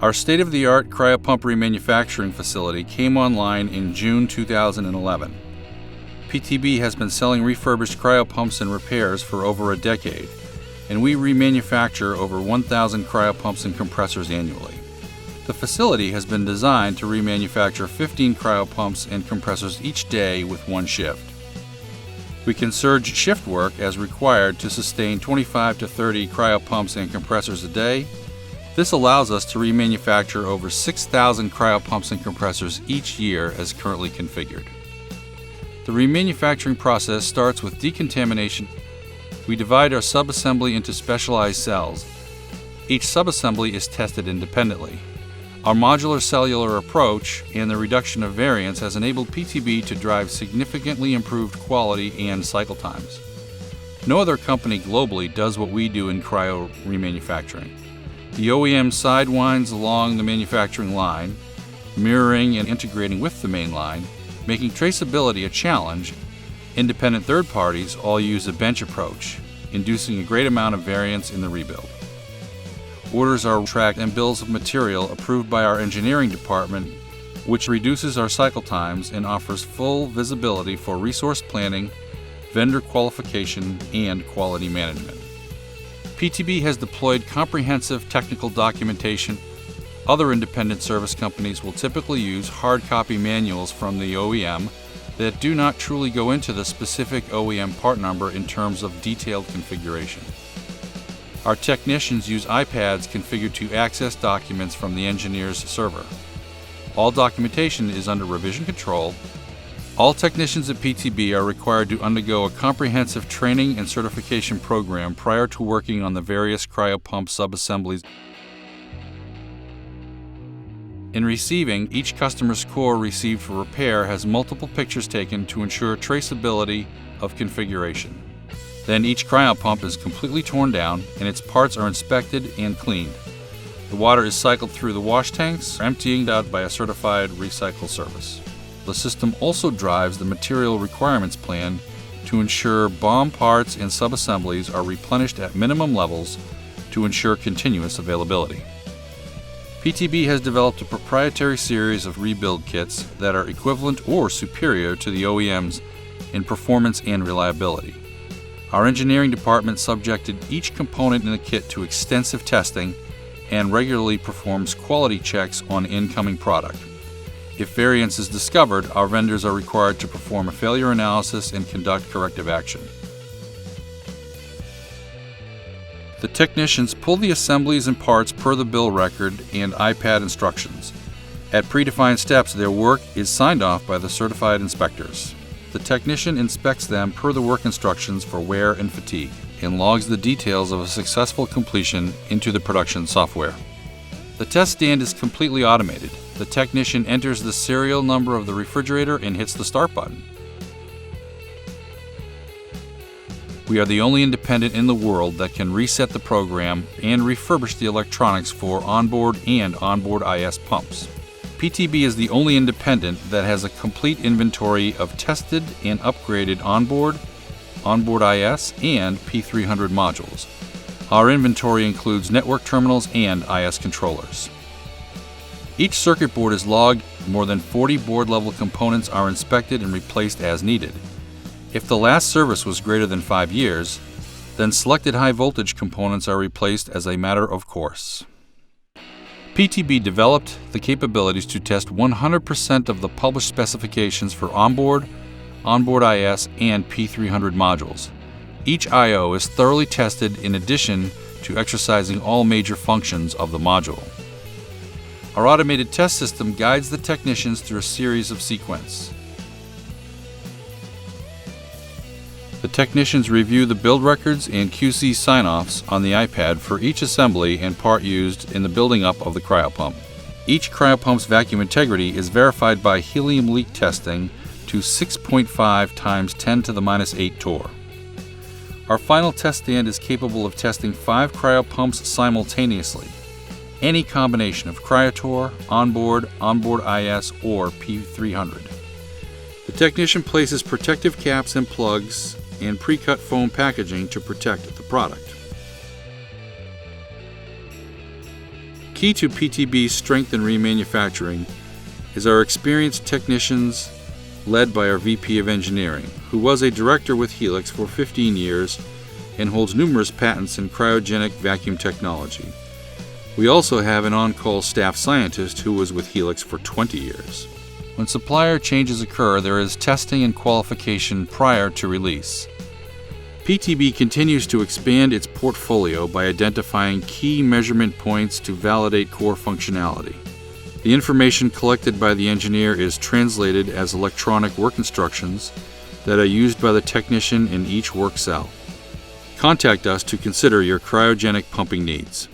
Our state-of-the-art Cryopump Remanufacturing facility came online in June 2011. PTB has been selling refurbished cryopumps and repairs for over a decade, and we remanufacture over 1,000 cryopumps and compressors annually. The facility has been designed to remanufacture 15 cryopumps and compressors each day with one shift. We can surge shift work as required to sustain 25 to 30 cryopumps and compressors a day. This allows us to remanufacture over 6,000 cryopumps and compressors each year as currently configured. The remanufacturing process starts with decontamination. We divide our subassembly into specialized cells. Each subassembly is tested independently. Our modular cellular approach and the reduction of variance has enabled PTB to drive significantly improved quality and cycle times. No other company globally does what we do in cryo remanufacturing. The OEM sidewinds along the manufacturing line, mirroring and integrating with the main line, making traceability a challenge. Independent third parties all use a bench approach, inducing a great amount of variance in the rebuild. Orders are tracked and bills of material approved by our engineering department, which reduces our cycle times and offers full visibility for resource planning, vendor qualification, and quality management. PTB has deployed comprehensive technical documentation. Other independent service companies will typically use hard copy manuals from the OEM that do not truly go into the specific OEM part number in terms of detailed configuration. Our technicians use iPads configured to access documents from the engineer's server. All documentation is under revision control. All technicians at PTB are required to undergo a comprehensive training and certification program prior to working on the various cryopump subassemblies. In receiving, each customer's core received for repair has multiple pictures taken to ensure traceability of configuration. Then each cryopump is completely torn down and its parts are inspected and cleaned. The water is cycled through the wash tanks, emptying out by a certified recycle service. The system also drives the material requirements plan to ensure BOM parts and subassemblies are replenished at minimum levels to ensure continuous availability. PTB has developed a proprietary series of rebuild kits that are equivalent or superior to the OEMs in performance and reliability. Our engineering department subjected each component in the kit to extensive testing and regularly performs quality checks on incoming product. If variance is discovered, our vendors are required to perform a failure analysis and conduct corrective action. The technicians pull the assemblies and parts per the bill record and iPad instructions. At predefined steps, their work is signed off by the certified inspectors. The technician inspects them per the work instructions for wear and fatigue and logs the details of a successful completion into the production software. The test stand is completely automated. The technician enters the serial number of the refrigerator and hits the start button. We are the only independent in the world that can reset the program and refurbish the electronics for onboard and onboard IS pumps. PTB is the only independent that has a complete inventory of tested and upgraded onboard IS, and P300 modules. Our inventory includes network terminals and IS controllers. Each circuit board is logged. More than 40 board-level components are inspected and replaced as needed. If the last service was greater than 5 years, then selected high-voltage components are replaced as a matter of course. PTB developed the capabilities to test 100% of the published specifications for onboard IS, and P300 modules. Each I/O is thoroughly tested in addition to exercising all major functions of the module. Our automated test system guides the technicians through a series of sequence. The technicians review the build records and QC sign-offs on the iPad for each assembly and part used in the building up of the cryopump. Each cryopump's vacuum integrity is verified by helium leak testing to 6.5 times 10 to the minus 8 torr. Our final test stand is capable of testing 5 cryopumps simultaneously. Any combination of Cryotor, onboard IS, or P300. The technician places protective caps and plugs and pre-cut foam packaging to protect the product. Key to PTB's strength in remanufacturing is our experienced technicians led by our VP of Engineering, who was a director with Helix for 15 years and holds numerous patents in cryogenic vacuum technology. We also have an on-call staff scientist who was with Helix for 20 years. When supplier changes occur, there is testing and qualification prior to release. PTB continues to expand its portfolio by identifying key measurement points to validate core functionality. The information collected by the engineer is translated as electronic work instructions that are used by the technician in each work cell. Contact us to consider your cryogenic pumping needs.